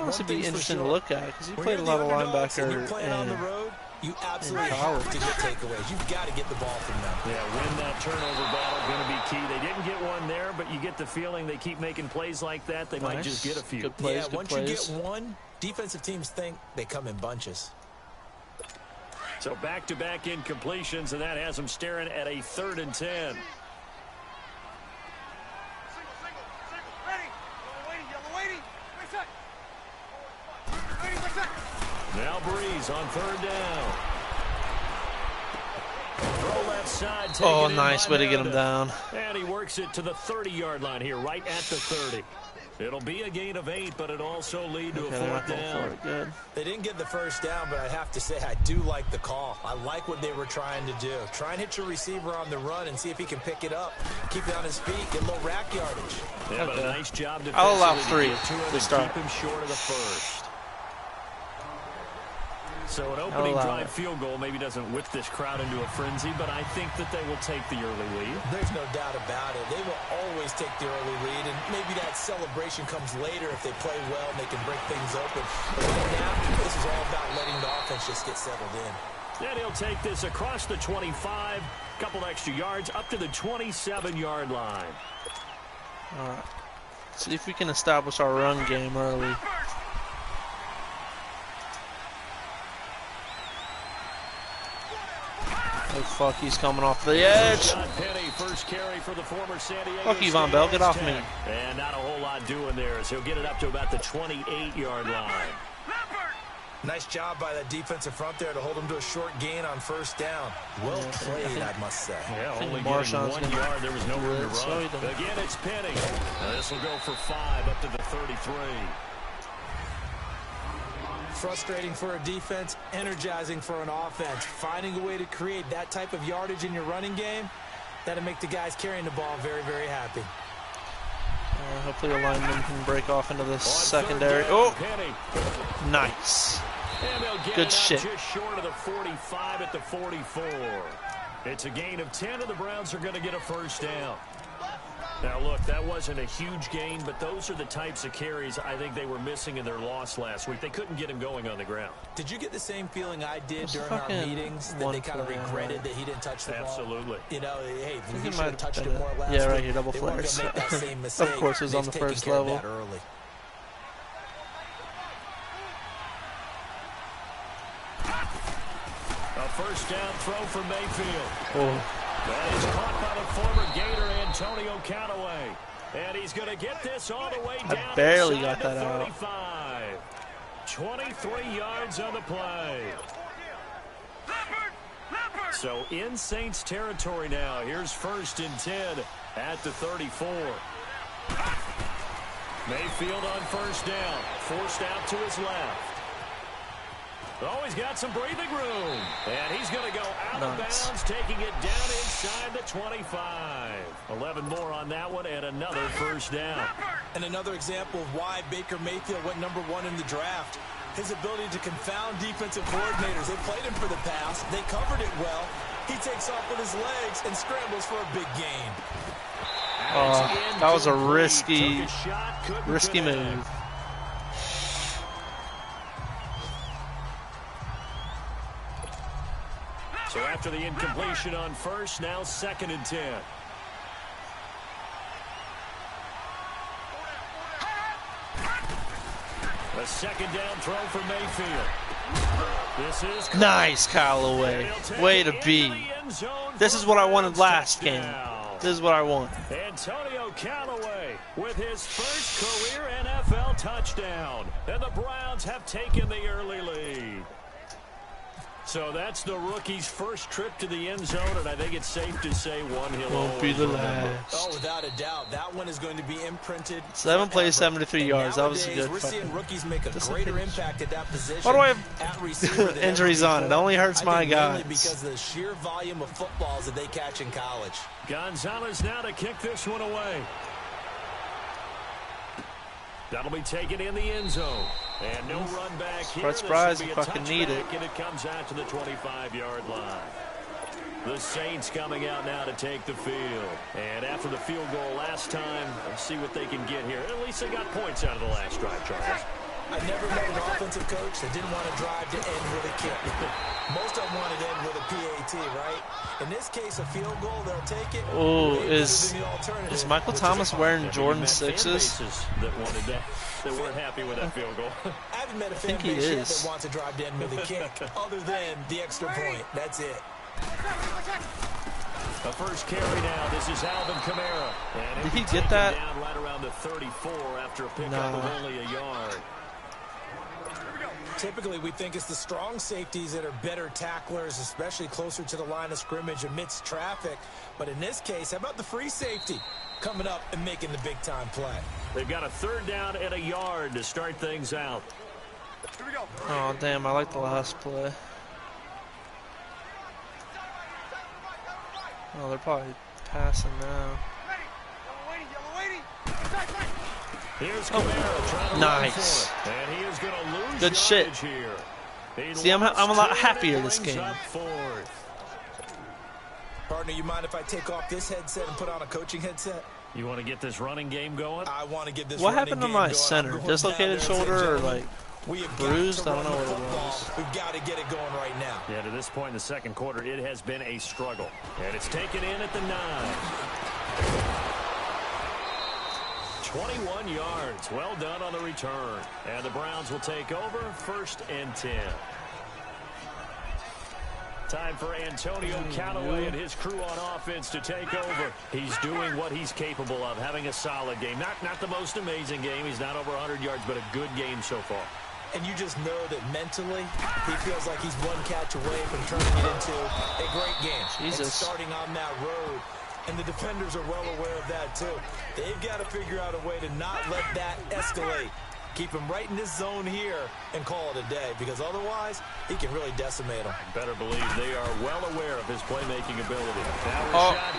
honestly be interesting to look at because he played a lot of linebacker and you absolutely have to get takeaways. You've got to get the ball from them. Yeah, win that turnover battle, going to be key. They didn't get one there, but you get the feeling they keep making plays like that. They might just get a few. Good plays, once you get one, defensive teams think they come in bunches. So back-to-back incompletions, and that has them staring at a 3rd and 10. Now Breeze on 3rd down. Throw left side. Oh, nice way to get him down. And he works it to the 30-yard line here, right at the 30. It'll be a gain of 8, but it also lead to a 4th down. Good. They didn't get the first down, but I have to say I do like the call. I like what they were trying to do. Try and hit your receiver on the run and see if he can pick it up. Keep it on his feet, get a little rack yardage. Yeah, but a nice job defensively. I'll allow 3 to start. Keep him short of the first. So an opening drive field goal maybe doesn't whip this crowd into a frenzy, but I think that they will take the early lead. There's no doubt about it. They will always take the early lead, and maybe that celebration comes later if they play well and they can break things open. But right now, this is all about letting the offense just get settled in. Then he'll take this across the 25, couple extra yards, up to the 27-yard line. All right. See if we can establish our run game early. Oh, fuck, he's coming off the edge. Fuck you, Von Bell, get off me. And not a whole lot doing there as he'll get it up to about the 28-yard line. Nice job by that defensive front there to hold him to a short gain on 1st down. Well played, I must say. Yeah, only getting 1 yard. There was no room to run. Again, it's Penny. This will go for 5 up to the 33. Frustrating for a defense, energizing for an offense. Finding a way to create that type of yardage in your running game, that'll make the guys carrying the ball very, very happy. Hopefully the lineman can break off into the secondary. Oh, nice. Good shit. Just short of the 45 at the 44. It's a gain of 10, and the Browns are going to get a 1st down. Now, look, that wasn't a huge gain, but those are the types of carries I think they were missing in their loss last week. They couldn't get him going on the ground. Did you get the same feeling I did during our meetings, that they kind of regretted that he didn't touch the ball? Absolutely. You know, hey, he should have touched it more last week. Yeah, right week. here, double flares. Of course, it was on the first level. Early. A 1st down throw for Mayfield. Oh. And he's caught by the former Gator, Antonio Callaway. And he's going to get this all the way down. I barely got that out. 23 yards on the play. So in Saints territory now. Here's 1st and 10 at the 34. Mayfield on 1st down. Forced out to his left. Oh, he's got some breathing room. And he's going to go out of bounds, taking it down inside the 25. 11 more on that one, and another 1st down. And another example of why Baker Mayfield went #1 in the draft. His ability to confound defensive coordinators. They played him for the pass. They covered it well. He takes off with his legs and scrambles for a big gain. That was a risky move. So after the incompletion on 1st, now 2nd and 10. A 2nd down throw for Mayfield. This is nice, Callaway. Way to be. This is what I wanted last game. This is what I want. Antonio Callaway with his first career NFL touchdown. And the Browns have taken the early lead. So that's the rookie's first trip to the end zone, and I think it's safe to say one he'll won't be the last. Oh, without a doubt. That one is going to be imprinted. 7 plays, 73 yards. That was a good. We're seeing rookies make a greater impact at that position. Why do I have injuries on? It only hurts my guys. Because of the sheer volume of footballs that they catch in college. Gonzalez now to kick this one away. That'll be taken in the end zone. And no run back here. Quite surprised you fucking need it. And it comes out to the 25-yard line. The Saints coming out now to take the field. And after the field goal last time, let's see what they can get here. At least they got points out of the last drive, Charles. I never met an offensive coach that didn't want to drive to end with a kick. Most of them wanted to end with a PAT, right? In this case, a field goal, they'll take it. Oh, is Michael Thomas wearing Jordan 6s? That weren't happy with that field goal. I haven't met a fan base yet that wants to drive to end with a kick, other than the extra point. That's it. The first carry now. This is Alvin Kamara. Did he get that? Down right around the 34 after a pickup of only a yard. Typically, we think it's the strong safeties that are better tacklers, especially closer to the line of scrimmage amidst traffic. But in this case, how about the free safety coming up and making the big-time play? They've got a 3rd down and a yard to start things out. Here we go. Oh, damn, I like the last play. Oh, they're probably passing now. Here's Kamara trying to nice. run for it. And he is going to lose good shit. Here. See, I'm a lot happier this game. Partner, you mind if I take off this headset and put on a coaching headset? You want to get this running game going? I want to get this What running happened to game my going. center? Dislocated shoulder or like bruised? I don't know what it was. We've got to get it going right now. Yeah, to this point in the second quarter, it has been a struggle. And it's taken in at the 9. 21 yards. Well done on the return. And the Browns will take over 1st and 10. Time for Antonio Callaway and his crew on offense to take over. He's doing what he's capable of, having a solid game. Not the most amazing game. He's not over 100 yards, but a good game so far. And you just know that mentally, he feels like he's one catch away from turning it into a great game. Jesus. And starting on that road. And the defenders are well aware of that, too. They've got to figure out a way to not let that escalate. Keep him right in this zone here and call it a day, because otherwise, he can really decimate them. Better believe they are well aware of his playmaking ability.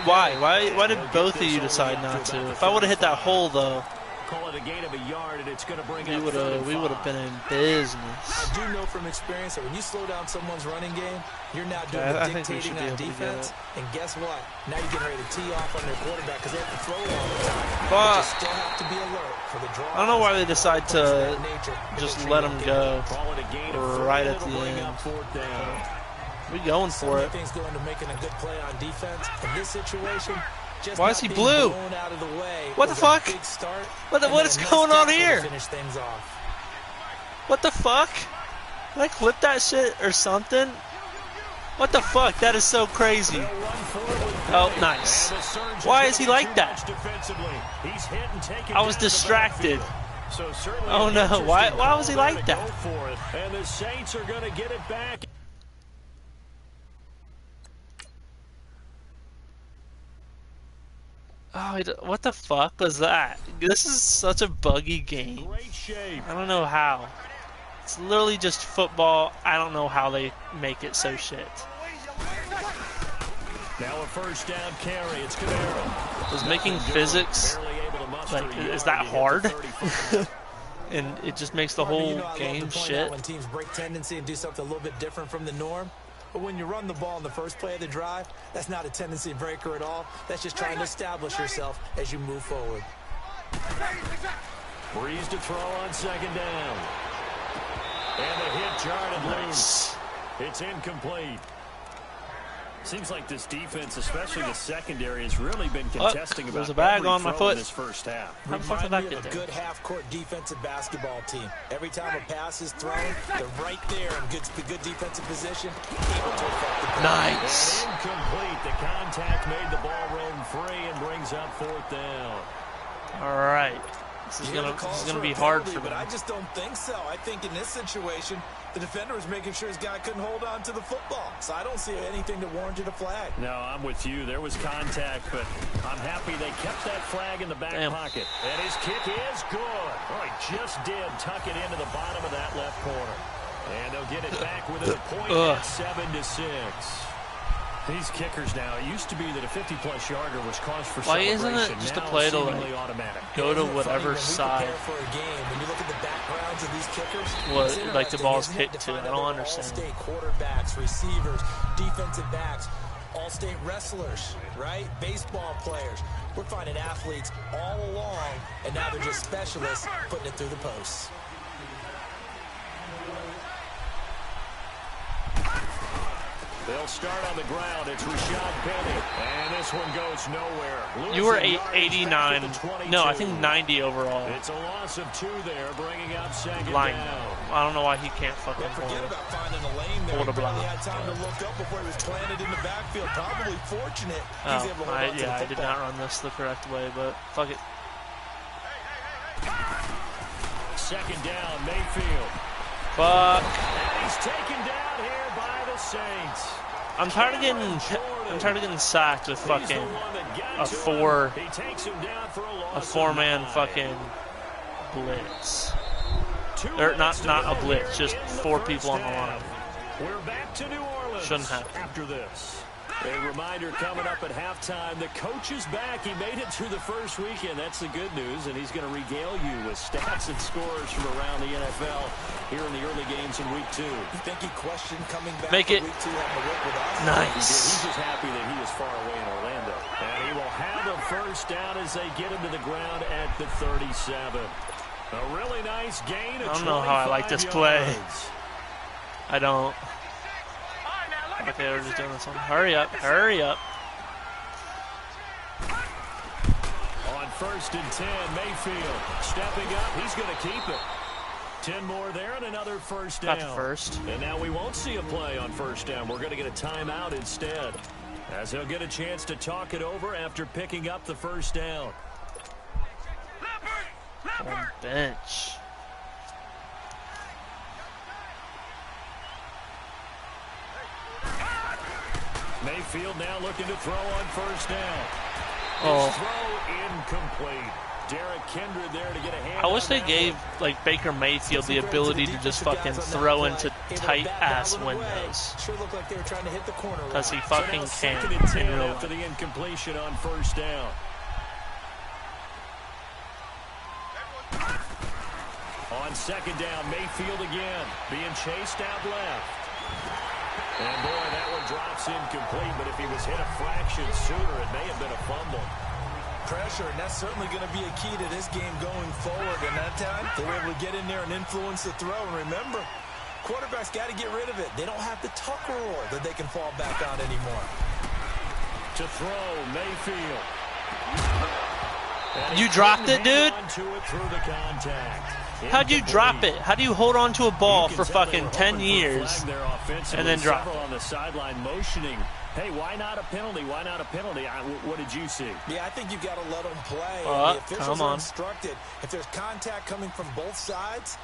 Why did both of you decide not to? If I would have hit that hole, though, Call it a gain of a yard, and it's going to bring we would have been in business. I do know from experience that when you slow down someone's running game, you're now doing the dictating on defense. And guess what? Now you're getting ready to tee off on their quarterback because they have to throw it all the time. But you still have to be alert for the draw. I don't know why they decide to just let him go right at the end. We going for it. Things going to making a good play on defense. In this situation, why is he blue? What the fuck? What is going on here? What the fuck? Did I clip that shit or something? What the fuck? That is so crazy. Oh, nice. Why is he like that? I was distracted. Oh no, why was he like that? And the Saints are going to get it back. Oh, what the fuck was that? This is such a buggy game. I don't know how. It's literally just football. I don't know how they make it so shit. Now a 1st down carry. It's Kamara. Was making physics, like, is that hard? And it just makes the whole game shit. When teams break tendency and do something a little bit different from the norm. But when you run the ball in the first play of the drive, that's not a tendency breaker at all. That's just trying to establish yourself as you move forward. Breeze to throw on 2nd down. And the hit jarred loose. It's incomplete. Seems like this defense, especially the secondary, has really been contesting about there's a bag on my foot. This first half. How the fuck did that get there? A good half-court defensive basketball team. Every time a pass is thrown, they're right there in good defensive position, able to affect the play. Nice. And incomplete. The contact made the ball roam free and brings up 4th down. All right. This is gonna be hard for me. But I just don't think so. I think in this situation, the defender was making sure his guy couldn't hold on to the football. So I don't see anything that warranted a flag. No, I'm with you. There was contact, but I'm happy they kept that flag in the back pocket. And his kick is good. Oh, he just did tuck it into the bottom of that left corner. And they'll get it back within a point at 7-6. These kickers now, it used to be that a 50-plus yarder was cause for celebration. Why isn't it just a play to like go to whatever side? For a game, when you look at the backgrounds of these kickers, what, like the ball's kicked to? I don't understand. All-state quarterbacks, receivers, defensive backs, all-state wrestlers, right? Baseball players. We're finding athletes all along, and now they're just specialists putting it through the posts. They'll start on the ground. It's Rashad Penny. And this one goes nowhere. You were 89. No, I think 90 overall. It's a loss of 2 there, bringing up second Line. down. I don't know why he can't fucking Forget about finding a lane there. He barely had time to look up before he was planted in the backfield. Probably fortunate he's able to hold on to the football. I did not run this the correct way, but fuck it. Second down, Mayfield. Fuck. And he's taken down here by the Saints. I'm tired of getting sacked with fucking a four-man fucking blitz. Or not a blitz, just 4 people on the line. We're back to New Orleans. Shouldn't happen. After this. A reminder coming up at halftime. The coach is back. He made it through the first weekend. That's the good news, and he's going to regale you with stats and scores from around the NFL here in the early games in week 2. You think he questioned coming back Make it week 2 having to work with us? nice. He's just happy that he is far away in Orlando. And he will have a first down as they get him to the ground at the 37. A really nice gain. I don't know how I like this play. I don't. Okay, we're just doing this one. Hurry up, hurry up. On 1st and 10, Mayfield stepping up. He's going to keep it. 10 more there and another first down. Got the first. And now we won't see a play on first down. We're going to get a timeout instead, as he'll get a chance to talk it over after picking up the first down. On bench. Mayfield now looking to throw on first down. Oh. Throw incomplete. Derek Kindred there to get a hand. I wish they gave like Baker Mayfield the ability to just fucking throw into tight ass windows. Sure looked like they were trying to hit the corner. Because he fucking can Second and 10 in real after life. the incompletion on first down. On second down, Mayfield again, being chased out left. And boy, that one drops incomplete, but if he was hit a fraction sooner, it may have been a fumble. Pressure, and that's certainly going to be a key to this game going forward. And that time, they were able to get in there and influence the throw. And remember, quarterbacks got to get rid of it. They don't have the Tucker rule that they can fall back on anymore. To throw, Mayfield. You dropped it, dude? How'd you drop it? How do you hold on to a ball for fucking 10 years and then drop it? On the sideline motioning, hey, why not a penalty? Why not a penalty? What did you see? Yeah, I think you've got to let them play. The officials come on. are instructed. If there's contact coming from both sides,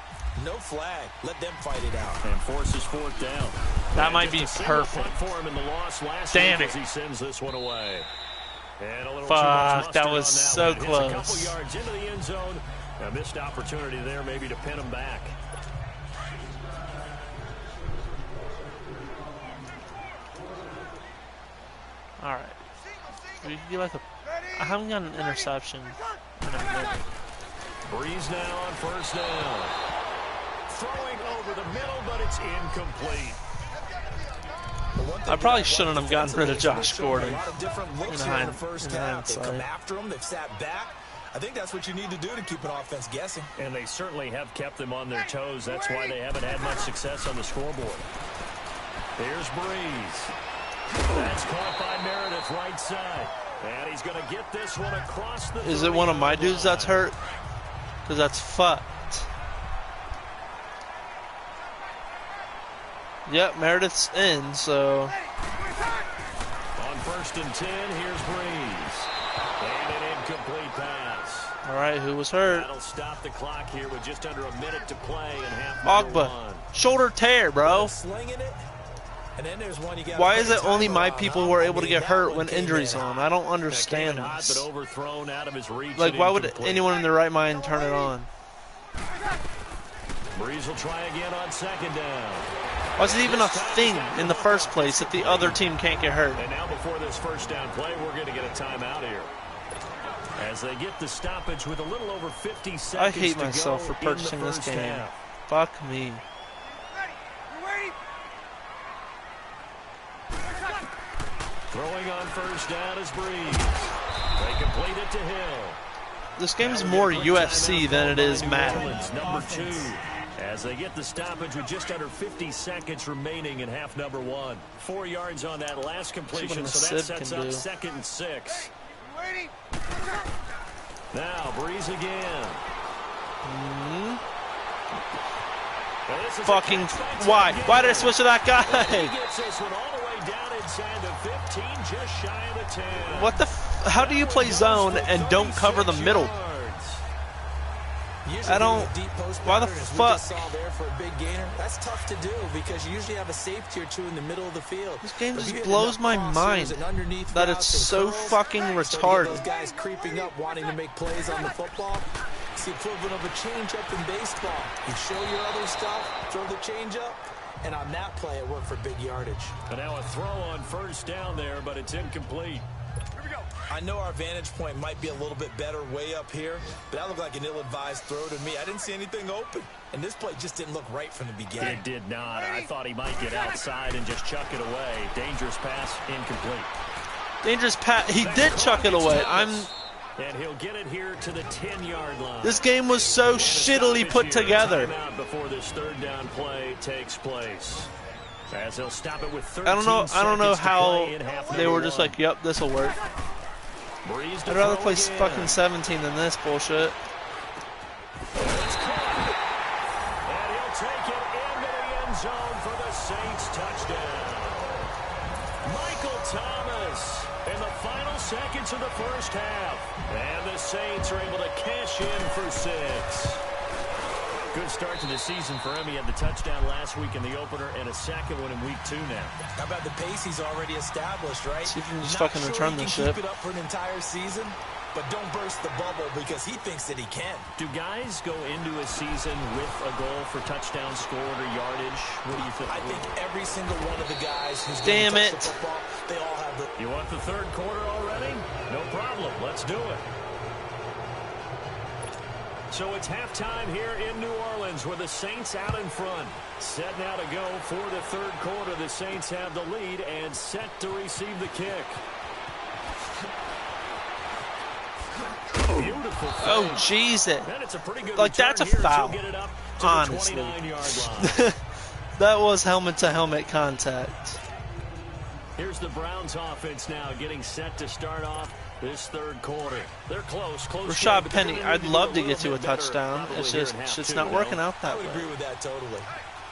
no flag. Let them fight it out. And forces 4th down. That might be perfect. For him in the loss last Damn week it. as he sends this one away. And a little Fuck, too much that was mustard on so that one. close. It's a couple yards into the end zone. A missed opportunity there maybe to pin him back. All right. We could get like I haven't got an interception in a minute. Breeze now on first down. Throwing over the middle, but it's incomplete. I probably shouldn't have gotten rid of Josh Gordon. A lot of different looks here in the first half. They've come after him. They've sat back. I think that's what you need to do to keep an offense guessing. And they certainly have kept them on their toes. That's why they haven't had much success on the scoreboard. Here's Breeze. That's caught by Meredith right side. And he's going to get this one across the Is it one of my dudes that's hurt? Because that's fucked. Yep, Meredith's in, so. On 1st and 10, here's Breeze. And an incomplete pass. All right, who was hurt? That'll stop the clock here with just under a minute to play in half Ogba, shoulder tear, bro. Slinging it. And then there's one you got. Why is it only my people who are able to get hurt when injuries on? I don't understand this. Like, why would anyone in their right mind turn it on? Breeze will try again on second down. Why is it even a thing in the first place if the other team can't get hurt? And now before this first down play, we're going to get a timeout here. As they get the stoppage with a little over 50 seconds I hate myself for purchasing this game. Fuck me. Throwing on first down is Breeze. They complete it to Hill. This game is more UFC than it is Madden. Number 2. As they get the stoppage with just under 50 seconds remaining in half number one. 4 yards on that last completion, so that sets up 2nd and 6. Now, Breeze again. Fucking, why? Why did I switch to that guy? He gets this one all the way down inside the 15, just shy of the 10. What the how do you play zone and don't cover the middle? I don't. Why the fuck? There for a big gainer. That's tough to do because you usually have a safety or two in the middle of the field. This game just blows my mind that it's so fucking retarded. Those guys creeping up, wanting to make plays on the football. It's the equivalent of a change-up in baseball. You show your other stuff, throw the change-up, and on that play, it worked for big yardage. And now a throw on 1st down there, but it's incomplete. I know our vantage point might be a little bit better way up here, but that looked like an ill-advised throw to me. I didn't see anything open, and this play just didn't look right from the beginning. It did not. I thought he might get outside and just chuck it away. Dangerous pass, incomplete. Dangerous pass. He did chuck it away. And he'll get it here to the 10-yard line. This game was so shittily put together. Before this 3rd down play takes place. As they'll stop it with 13 I don't know how they were just like, yep, this will work. I'd rather play fucking 17 than this bullshit. And he'll take it into the end zone for the Saints touchdown. Michael Thomas in the final seconds of the 1st half. And the Saints are able to cash in for 6. Good start to the season for him. He had the touchdown last week in the opener and a 2nd one in week 2 now. How about the pace he's already established, right? See if you can just fucking return this shit. Keep it up for an entire season, but don't burst the bubble because he thinks that he can. Do guys go into a season with a goal for touchdown scored or yardage? What do you think? I think every single one of the guys who's going to touch the football, they all have the... You want the 3rd quarter already? No problem. Let's do it. So it's halftime here in New Orleans with the Saints out in front. Set now to go for the 3rd quarter. The Saints have the lead and set to receive the kick. Beautiful. Oh, Jesus. It's a pretty good like, that's a foul. Honestly. That was helmet-to-helmet contact. Here's the Browns offense now getting set to start off this 3rd quarter. They're close. Rashad Penny, I'd love to get to a touchdown. It's just not working out that way. I would agree with that totally.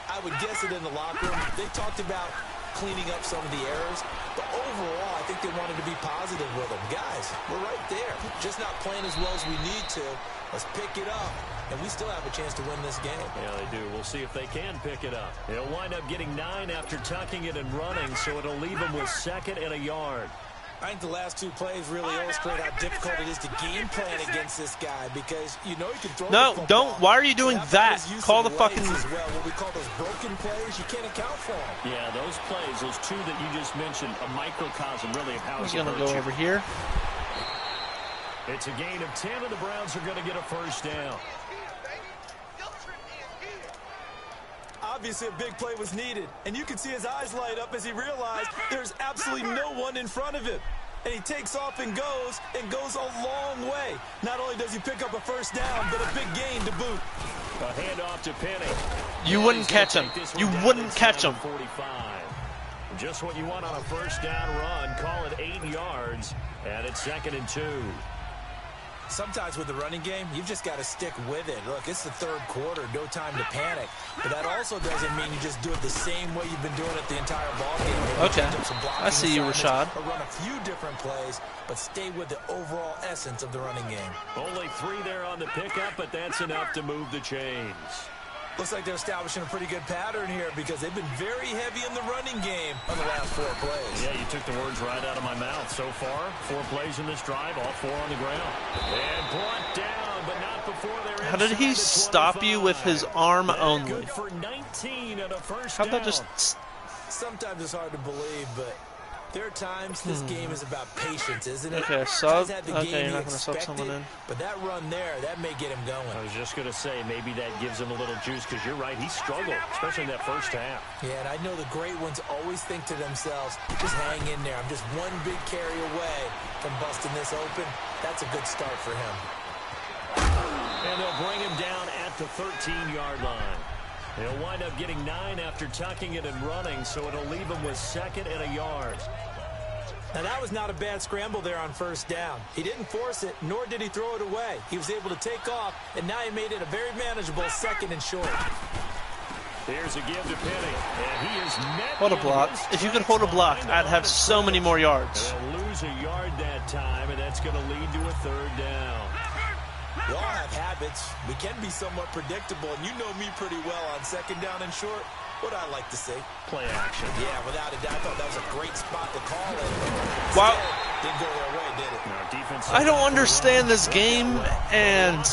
I would guess it in the locker room. They talked about cleaning up some of the errors, but overall, I think they wanted to be positive with them. Guys, we're right there. Just not playing as well as we need to. Let's pick it up, and we still have a chance to win this game. Yeah, they do. We'll see if they can pick it up. They'll wind up getting 9 after tucking it and running, so it'll leave them with 2nd and a yard. I think the last 2 plays really illustrate how difficult it is to game plan against this guy because you know he can throw the football. Don't. Why are you doing that? Call the fucking... As well. What we call those broken plays, you can't account for them. Yeah, those plays, those 2 that you just mentioned, a microcosm really of how he's going to go over here. It's a gain of 10, and the Browns are going to get a 1st down. Obviously, a big play was needed, and you can see his eyes light up as he realized there's absolutely no one in front of him. And he takes off and goes a long way. Not only does he pick up a 1st down, but a big gain to boot. A handoff to Penny. You wouldn't catch him. You wouldn't catch him. 45. Just what you want on a 1st down run. Call it 8 yards, and it's 2nd and 2. Sometimes with the running game, you've just got to stick with it. Look, it's the 3rd quarter, no time to panic. But that also doesn't mean you just do it the same way you've been doing it the entire ballgame. Okay, I see you, Rashad. Or run a few different plays, but stay with the overall essence of the running game. Only 3 there on the pickup, but that's enough to move the chains. Looks like they're establishing a pretty good pattern here because they've been very heavy in the running game on the last 4 plays. Yeah, you took the words right out of my mouth. So far, 4 plays in this drive, all 4 on the ground. And brought down, but not before they're How did he stop you with his arm only? Good for 19 and a 1st How'd down. that just... Sometimes it's hard to believe, but there are times this game is about patience, isn't it? Okay, sub. Okay, you're not going to sub someone in. But that run there, that may get him going. I was just going to say, maybe that gives him a little juice, because you're right, he struggled, especially in that 1st half. Yeah, and I know the great ones always think to themselves, just hang in there. I'm just one big carry away from busting this open. That's a good start for him. And they'll bring him down at the 13-yard line. He'll wind up getting 9 after tucking it and running, so it'll leave him with 2nd and a yard. Now, that was not a bad scramble there on first down. He didn't force it, nor did he throw it away. He was able to take off, and now he made it a very manageable 2nd and short. Here's a give to Penny, and he is net. What a block. If you could hold a block, I'd have so many more yards. They'll lose a yard that time, and that's going to lead to a 3rd down. We all have habits. We can be somewhat predictable, and you know me pretty well on 2nd down and short. What I like to say. Play action. Yeah, without a doubt, I thought that was a great spot to call it. Wow. Didn't go their way, did it? I don't understand this game and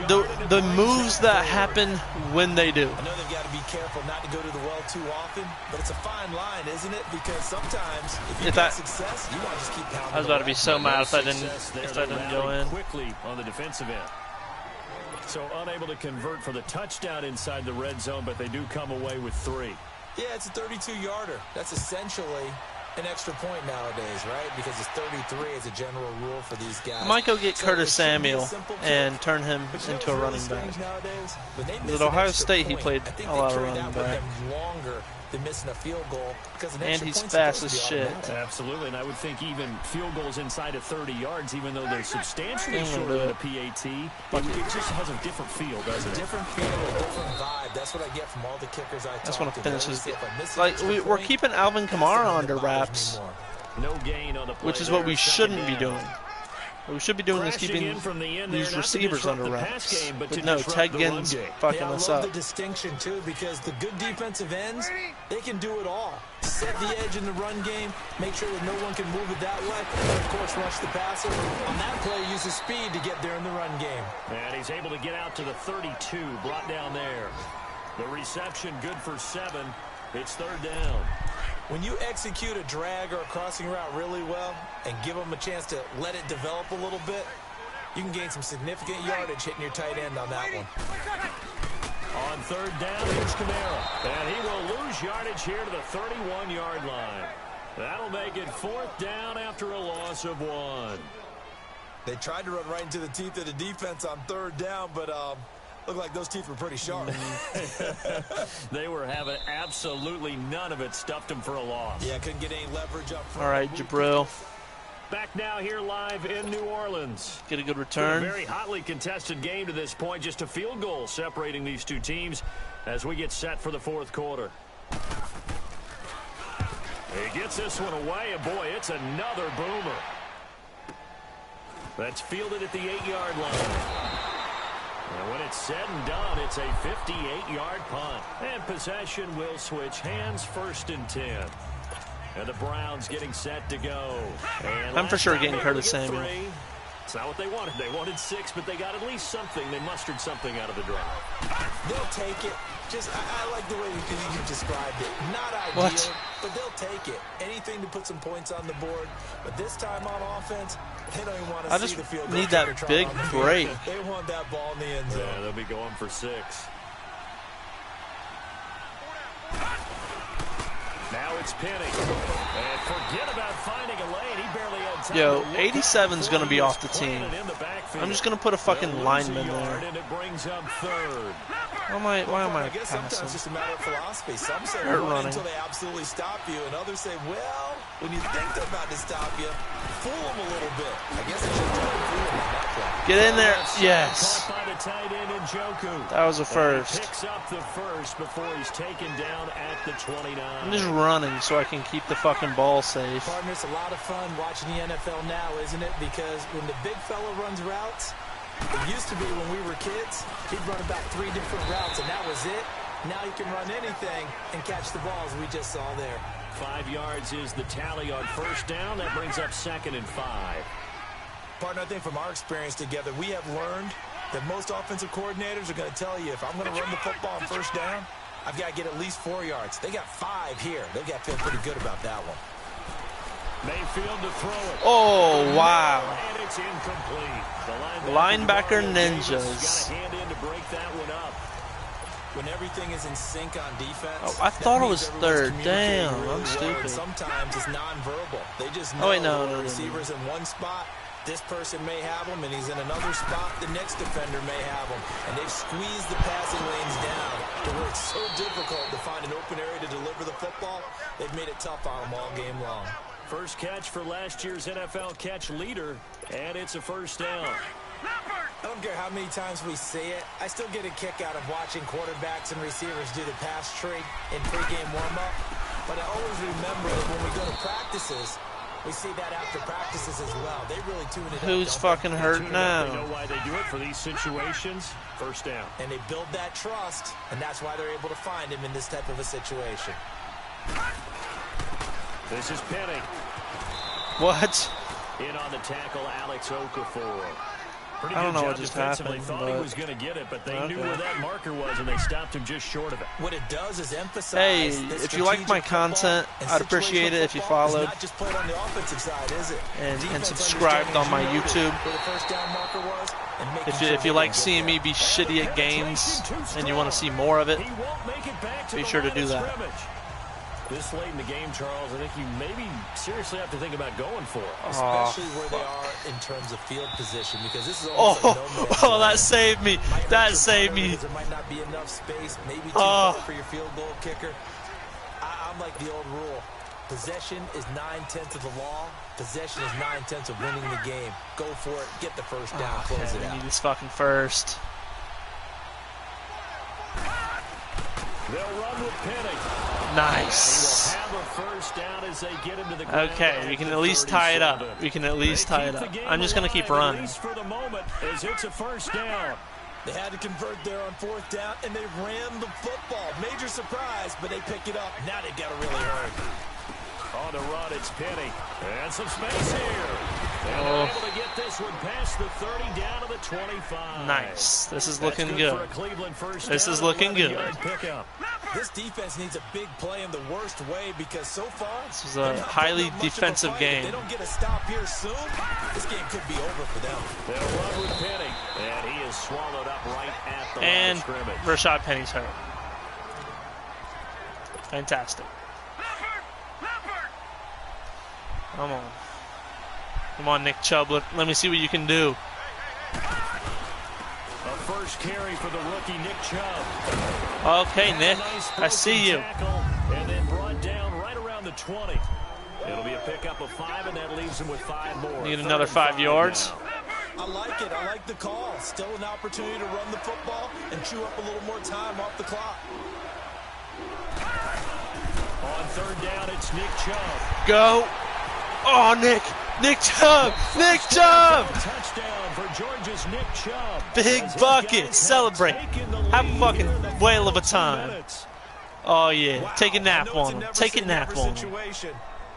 the moves that happen when they do. I know they've got to be careful not to go to the well too often, but it's a fine line, isn't it? Because sometimes if you get success, you want to just keep pounding. I was about to be so mad if I didn't go in. Quickly on the defensive end. So unable to convert for the touchdown inside the red zone, but they do come away with 3. Yeah, it's a 32-yarder. That's essentially an extra point nowadays, right? Because it's 33 as a general rule for these guys. I might go get Curtis Samuel and turn him into a running back. At Ohio State, he played a lot of running back. Than missing a field goal because and he's fast as shit. Absolutely, and I would think even field goals inside of 30 yards, even though they're substantially shorter than a PAT, it just has a different feel, doesn't it? Different feel, a different vibe. That's what I get from all the kickers I That's when it finishes. Like we're keeping Alvin Kamara under wraps, no gain on the play, which is what we shouldn't be doing. What we should be doing is keeping these receivers under wraps. But no, Ted Ginn's fucking us up. I love the distinction, too, because the good defensive ends, they can do it all. Set the edge in the run game, make sure that no one can move it that way, and, of course, rush the passer. On that play, use the speed to get there in the run game. And he's able to get out to the 32, brought down there. The reception good for 7. It's 3rd down. When you execute a drag or a crossing route really well and give them a chance to let it develop a little bit, you can gain some significant yardage hitting your tight end on that one. On 3rd down, here's Kamara. And he will lose yardage here to the 31-yard line. That'll make it 4th down after a loss of 1. They tried to run right into the teeth of the defense on 3rd down, but looked like those teeth were pretty sharp. They were having absolutely none of it. Stuffed them for a loss. Yeah, couldn't get any leverage up front. All right, Jabril. Back now here live in New Orleans. Get a good return. A very hotly contested game to this point. Just a field goal separating these two teams as we get set for the 4th quarter. He gets this one away, and boy, it's another boomer. That's fielded at the 8-yard line. And when it's said and done, it's a 58-yard punt. And possession will switch hands, 1st and 10. And the Browns getting set to go. And I'm for sure getting Curtis Samuel. It's not what they wanted. They wanted 6, but they got at least something. They mustered something out of the drive. They'll take it. Just, I like the way you described it. Not ideal, but they'll take it. Anything to put some points on the board. But this time on offense, they don't even want to see the field. I just need that big break. They want that ball in the end zone. Yeah, they'll be going for 6. Now it's Penny. And forget about finding a lane. He barely had time. Yo, 87's going to be off the team. I'm just going to put a fucking lineman there. And it brings up 3rd. Why am I guess passing? sometimes it's just a matter of philosophy. Some say run until they absolutely stop you, and others say, well, when you think they're about to stop you, fool them a little bit. I guess I should try to fool them on that play. Get in there. Yes. By the tight end in Njoku. That was a first. Picks up the first before he's taken down at the 29. I'm just running so I can keep the fucking ball safe. Partner, it's a lot of fun watching the NFL now, isn't it? Because when the big fella runs routes, it used to be when we were kids, he'd run about 3 different routes, and that was it. Now he can run anything and catch the balls we just saw there. 5 yards is the tally on 1st down. That brings up 2nd and 5. Partner, I think from our experience together, we have learned that most offensive coordinators are going to tell you, if I'm going to run the football on 1st down, I've got to get at least 4 yards. They got 5 here. They've got to feel pretty good about that one. Mayfield to throw it. Oh, wow. And it's incomplete. The linebacker ninjas. Got a hand in to break that one up. When everything is in sync on defense. Oh, I thought it was 3rd. Damn, I'm stupid. Sometimes it's nonverbal. They just know no, the receivers in one spot, This person may have him, and he's in another spot. The next defender may have him, and they've squeezed the passing lanes down to where it's so difficult to find an open area to deliver the football. They've made it tough on them all game long. First catch for last year's NFL catch leader, and it's a first down. I don't care how many times we say it, I still get a kick out of watching quarterbacks and receivers do the pass tree in pregame warm-up. But I always remember that when we go to practices, we see that after practices as well. They really tune it up. Who's fucking hurt now? They know why they do it for these situations. First down. And they build that trust, and that's why they're able to find him in this type of a situation. This is Penny. What? In on the tackle, Alex Okafor. Pretty I don't good know job what just defensively. happened, Thought he but- was going to get it, but they Okay. knew where that marker was, and they stopped him just short of it. What it does is emphasize. Hey, that if you like my strategic content, football and I'd appreciate it if you situational football is followed not just played on the offensive side, is it? and Defense subscribed on my understanding YouTube. where the first down marker was and making If sure you they like get seeing me there. be shitty at games and you want to see more of it, He won't make it back to be the sure to line do of that. scrimmage. This late in the game, Charles, I think you maybe seriously have to think about going for it. Especially where they are in terms of field position, because this is Oh, almost like no man's oh, land. that saved me. Might hurt That your saved punter me. because there might not be enough space, maybe too Oh. far for your field goal kicker. I'm like the old rule. Possession is 9/10 of the law. Possession is 9/10 of winning the game. Go for it. Get the first down. Okay, Close it we out. need this fucking first. They'll run with Penny. Nice. They will have a first down as they get into the ground. Okay, we can at least tie it up. We can at least tie it up. I'm just going to keep running. At least for the moment, as it's a first down. They had to convert there on fourth down, and they ran the football. Major surprise, but they pick it up. Now they've got to really hurry. On the run, it's Penny. And some space here. And they're able to get this one past the 30 down to the 25. Nice. This is That's looking good. good. For a Cleveland first This down, is looking good. 11-yard pickup. This defense needs a big play in the worst way because so far This is they're a not highly putting up much of a defensive fight. game. If they don't get a stop here soon, this game could be over for them. They'll run with Penny. And he is swallowed up right at the line And of scrimmage. Rashad Penny's hurt. Fantastic. Come on. Come on, Nick Chubb. Let me see what you can do. A first carry for the rookie Nick Chubb. Okay, Nick. Nice I see you. tackle, and then brought down right around the 20. It'll be a pickup of 5, and that leaves him with 5 more. Need Third another and 5 yards. now. I like it. I like the call. Still an opportunity to run the football and chew up a little more time off the clock. On third down, it's Nick Chubb. Go. Oh, Nick. Nick Chubb. Nick Chubb. Touchdown for Georgia's Nick Chubb. Big As his bucket. guys have Celebrate. taken the Have a lead fucking here in the whale of a final time. minutes. Oh, yeah. Wow. Take a nap I know it's on him. never Take a say nap never on him. situation,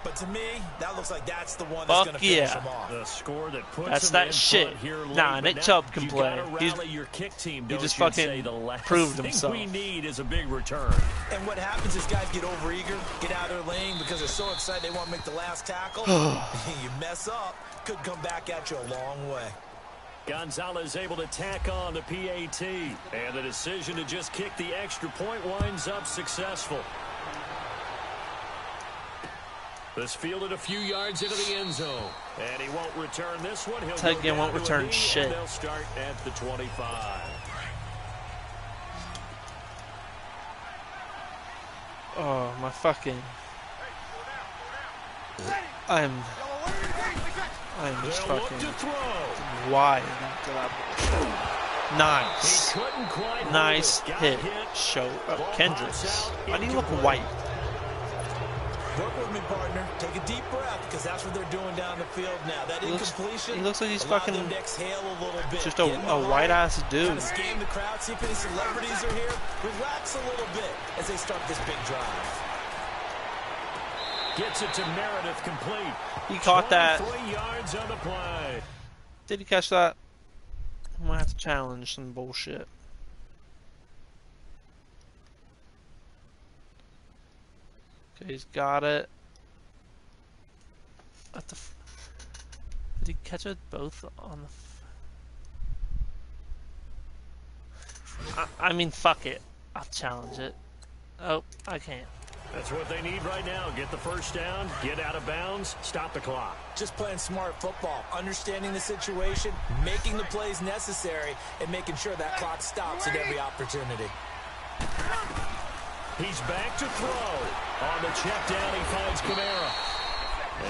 but to me, that looks like that's the one that's Fuck going to finish yeah. him off. The score that puts That's him that in shit. front here late, Nah, but Nick now Chubb can you play. gotta He's- rally your kick team, he don't just you, and fucking say the last proved thing himself. we need is a big return. And what happens is guys get overeager, get out of their lane because they're so excited they want to make the last tackle. You mess up, could come back at you a long way. Gonzalez able to tack on the PAT, and the decision to just kick the extra point winds up successful. This fielded a few yards into the end zone, and he won't return this one. He'll Ted go Ginn won't down to a return knee, shit. and they'll start at the 25. Oh, my fucking... I'm just They'll look fucking to throw. wide after that bullshit. Nice. He couldn't quite hold Nice it. Got hit. hit. Show Ball Kendricks. pops out, Why do you look incomplete. white? Work with me, partner. Take a deep breath because that's what they're doing down the field now. That He looks- incompletion. he looks like he's allowed fucking them to exhale a little bit. Just Get in the a huddle, white ass dude. Kind of scan the crowd, see if any celebrities are here. Relax a little bit as they start this big drive. Gets it to Meredith, complete. He caught that. 23 yards on the play. Did he catch that? I'm gonna have to challenge some bullshit. Okay, he's got it. What the f... Did he catch it both on the... I mean, fuck it. I'll challenge it. Oh, I can't. That's what they need right now. Get the first down, get out of bounds, stop the clock. Just playing smart football, understanding the situation, making the plays necessary, and making sure that clock stops at every opportunity. He's back to throw. On the check down, he finds Kamara.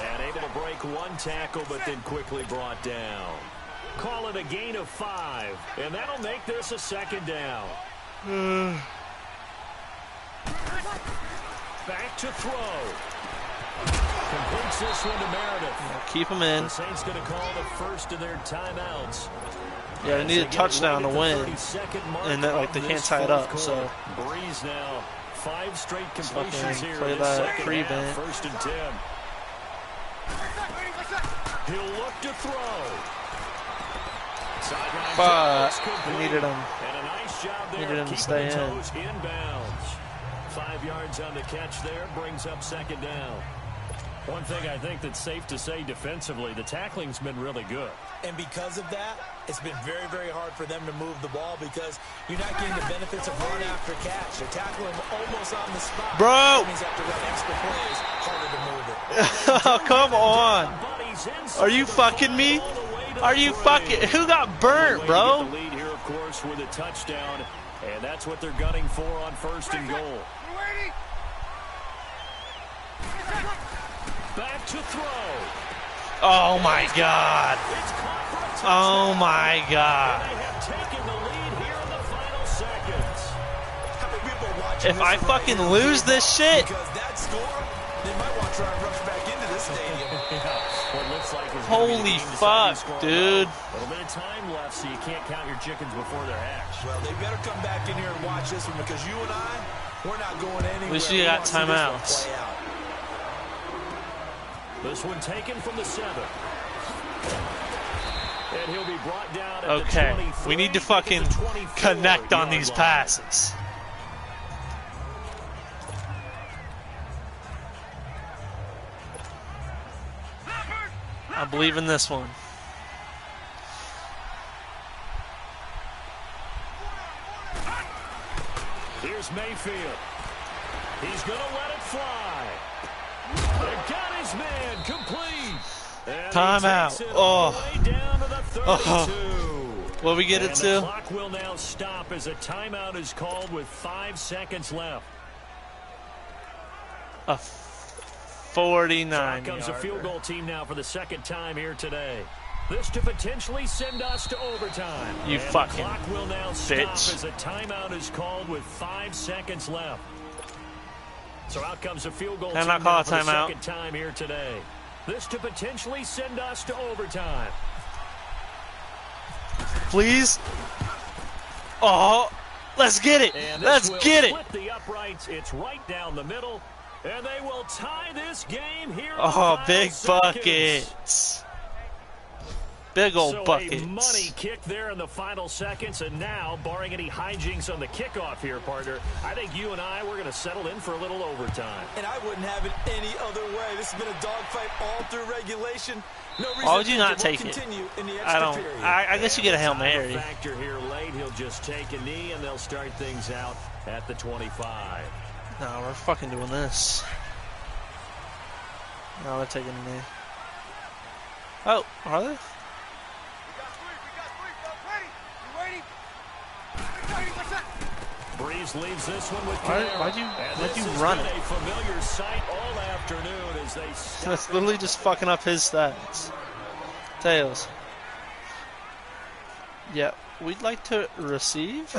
And able to break one tackle, but then quickly brought down. Call it a gain of 5, and that'll make this a second down. Back to throw. Completes this one to Meredith. Keep him in. The Saints going to call the first of their timeouts. Yeah, they need a touchdown to win, and that, like, they can't tie it up. So Breeze now 5 straight completions here. Play that prevent. First and 10. He'll look to throw. But we needed him. And a nice job there. Needed him to stay in. Inbounds. 5 yards on the catch there, brings up second down. One thing I think that's safe to say defensively, the tackling's been really good. And because of that, it's been very, very hard for them to move the ball because you're not getting the benefits of run after catch. They're tackling almost on the spot. Bro! That means after run extra plays, harder to move it. Oh, come on. Are you fucking me? Are you fucking... Who got burnt, bro? The lead here, of course, with a touchdown, and that's what they're gunning for on first and goal. Back to throw. Oh, my God. Oh, my God. They have taken the lead here in the final seconds. If I fucking lose this shit... Because that score, they might want to try and rush back into this stadium. Holy fuck, dude. A little bit of time left, so you can't count your chickens before they're hatched. Well, they better come back in here and watch this one because you and I, we're not going anywhere. At least you got timeouts. This one taken from the 7. And he'll be brought down at okay, the 23, we need to fucking connect on these passes. I believe in this one. Here's Mayfield. He's going to let it fly. They got his man complete. And timeout. Oh. Down to the 32. Will we get it to? The clock will now stop as a timeout is called with 5 seconds left. A 49. Here comes a field goal team now for the second time here today. This to potentially send us to overtime. You and fucking the clock will now stop bitch. as a timeout is called with 5 seconds left. So out comes a field goal team not call now a for the timeout. second time here today. This to potentially send us to overtime. Please. Oh, let's get it. Let's get it. Split the uprights. It's right down the middle. And they will tie this game here. Oh, big buckets. Big old buckets. A money kick there in the final seconds. And now, barring any hijinks on the kickoff here, partner, I think you and I, we're going to settle in for a little overtime. And I wouldn't have it any other way. This has been a dogfight all through regulation. No reason why would you not take it? I guess you get a Hail Mary. Factor here late. He'll just take a knee, and they'll start things out at the 25. No, we're fucking doing this. No, they're taking a knee. Oh, are they? Breeze leaves this one with Why'd you run it? A familiar sight all afternoon as they That's literally just fucking up his stats. Tails. Yeah, we'd like to receive.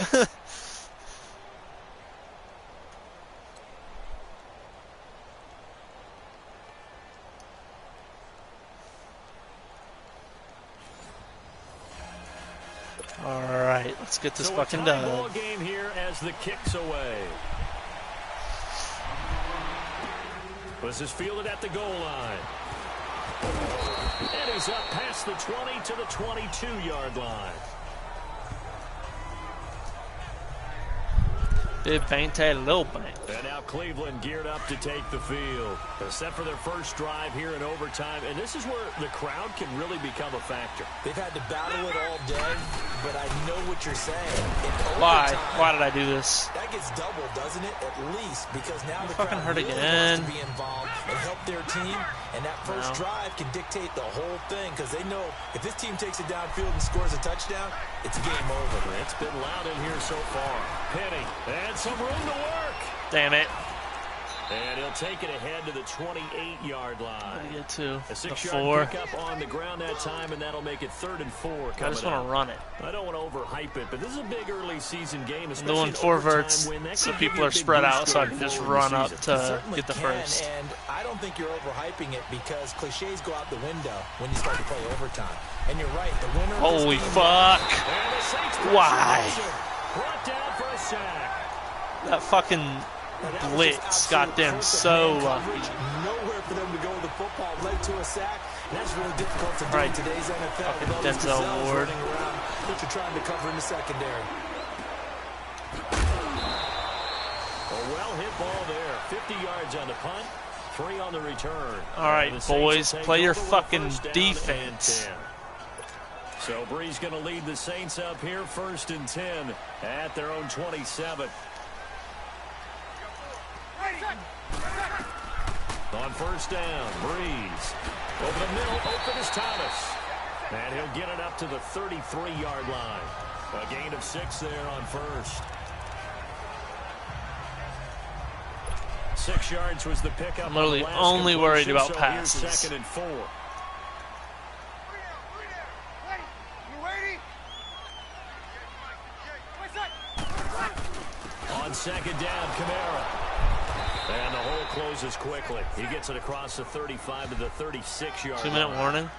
All right, let's get this fucking done. Ball game here as the kicks away. This is fielded at the goal line. And he's up past the 20 to the 22-yard line. Big painted little bank. And now Cleveland geared up to take the field. They're set for their first drive here in overtime. And this is where the crowd can really become a factor. They've had to battle it all day, but I know what you're saying. Why? Why did I do this? That that gets doubled, doesn't it? At least, because now the fucking crowd hurt really again. wants to be involved and help their team, and that first drive can dictate the whole thing, because they know if this team takes it downfield and scores a touchdown, it's game over. It's been loud in here so far. Penny, and some room to work. Damn it. And he'll take it ahead to the 28-yard line. Get to a 6-yard 4. pickup on the ground that time, and that'll make it 3rd and 4. I just want to run it. I don't want to overhype it, but this is a big early season game. I'm doing 4 verts so people are spread out so I can just run up to get the first. And I don't think you're overhyping it because cliches go out the window when you start to play overtime. And you're right, the winner. Holy fuck. Why? Brought down for a sack. That fucking blitz got them so lucky. Nowhere for them to go with the football, led to a sack. And that's really difficult to do in today's NFL. Fucking Denzel Ward. What you're trying to cover in the secondary. A well-hit ball there. 50 yards on the punt, 3 on the return. All right, boys, play your fucking defense. So Bree's going to lead the Saints up here, 1st and 10 at their own 27. On 1st down, Breeze. Over the middle, open is Thomas. And he'll get it up to the 33-yard line. A gain of 6 there on 1st. 6 yards was the pickup. I'm literally only worried about passes. 2nd and 4. On 2nd down, Kamara. And the hole closes quickly. He gets it across the 35 to the 36-yard line. 2-minute warning.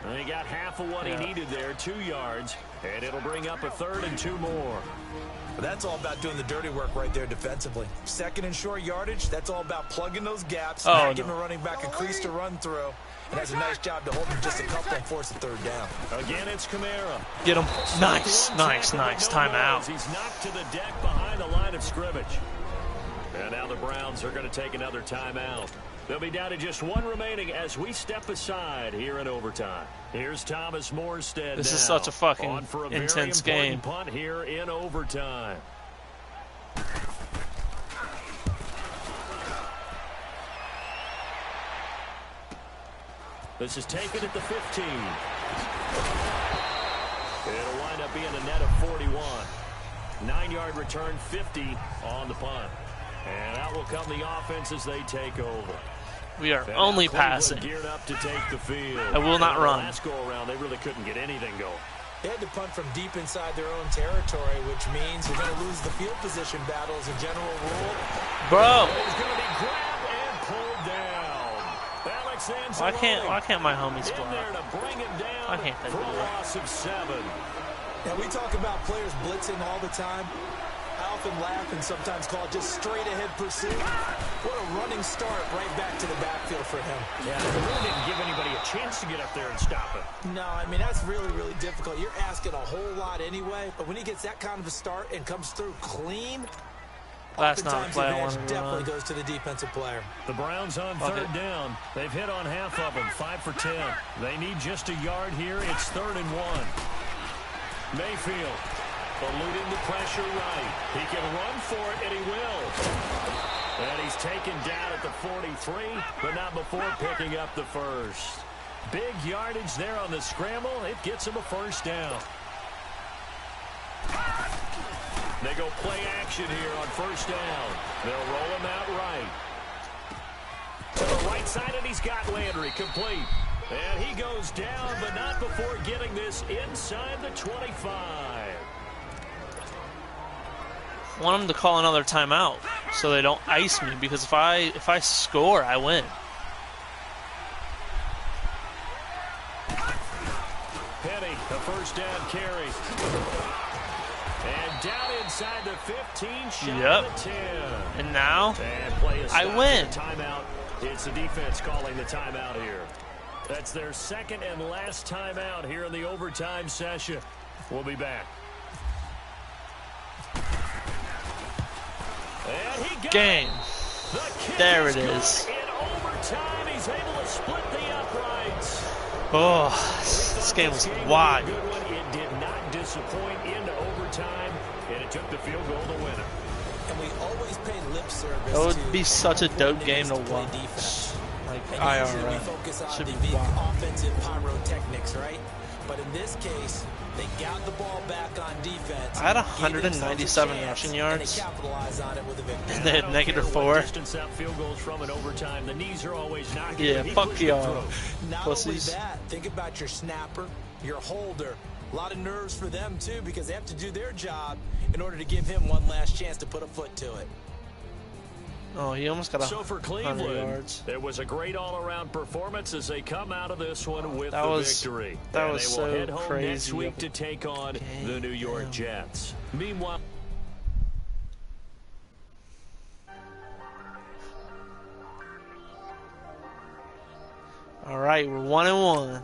And he got half of what he needed there, 2 yards. And it'll bring up a 3rd and 2 more. But that's all about doing the dirty work right there defensively. 2nd and short yardage, that's all about plugging those gaps, not giving a running back a crease to run through. And has a nice job to hold him just a couple and force a 3rd down. Again, it's Kamara. Get him. Nice, nice, nice. Timeout. He's knocked to the deck behind the line of scrimmage. And now the Browns are going to take another timeout. They'll be down to just 1 remaining as we step aside here in overtime. Here's Thomas Morstead. This is such a fucking intense game. Punt here in overtime. This is taken at the 15. It'll wind up being a net of 41. 9-yard return, 50 on the punt. And out will come the offense as they take over. We are only passing. Geared up to take the field. I will not run. Last go around, they really couldn't get anything going. They had to punt from deep inside their own territory, which means you're going to lose the field position battles in general rule. Bro. He's going to be grabbed and pulled down. Alex Why can't my homies in there block? to bring him down Why can't they for do a that? loss of 7. Now, we talk about players blitzing all the time. I often laugh and sometimes call it just straight-ahead pursuit. What a running start right back to the backfield for him. Yeah, they really didn't give anybody a chance to get up there and stop it. No, I mean, that's really, really difficult. You're asking a whole lot anyway, but when he gets that kind of a start and comes through clean, That's not a oftentimes play I the wanted advantage to definitely run. goes to the defensive player. The Browns on 3rd down. They've hit on half of them, 5 for 10. They need just a yard here. It's 3rd and 1. Mayfield eluding the pressure right. He can run for it, and he will. And he's taken down at the 43, but not before picking up the first. Big yardage there on the scramble. It gets him a 1st down. They go play action here on 1st down. They'll roll him out right. To the right side, and he's got Landry complete. And he goes down, but not before getting this inside the 25. I want them to call another timeout so they don't ice me, because if I score, I win. Penny, a 1st down carry. And down inside the 15, shot of the 10. And now, And play a I win. Timeout. It's the defense calling the timeout here. That's their 2nd and last timeout here in the overtime session. We'll be back. And he got game. The There it good. is. In overtime, he's able to split the uprights. Oh, this game was wild. It did not disappoint into overtime, and it took the field goal to win it. he's paid lip service. That would be such a dope game to watch. Like IRL. Focus on Should the be big wild. offensive pyrotechnics, right? But in this case, they got the ball back on defense. I had 197 rushing yards. And they capitalized on it with a victory. And they had -4. Distance out field goals from in overtime. The knees are always knocking. Yeah, He fuck pushed it y'all. through. Not Pussies. only that, think about your snapper, your holder. A lot of nerves for them, too, because they have to do their job in order to give him one last chance to put a foot to it. Oh, he almost got So for 100 Cleveland, yards. it was a great all-around performance as they come out of this one with That the was- victory. that and was they will so head home crazy next week of to a take on game. the New York Jets. Meanwhile, All right, we're 1-1.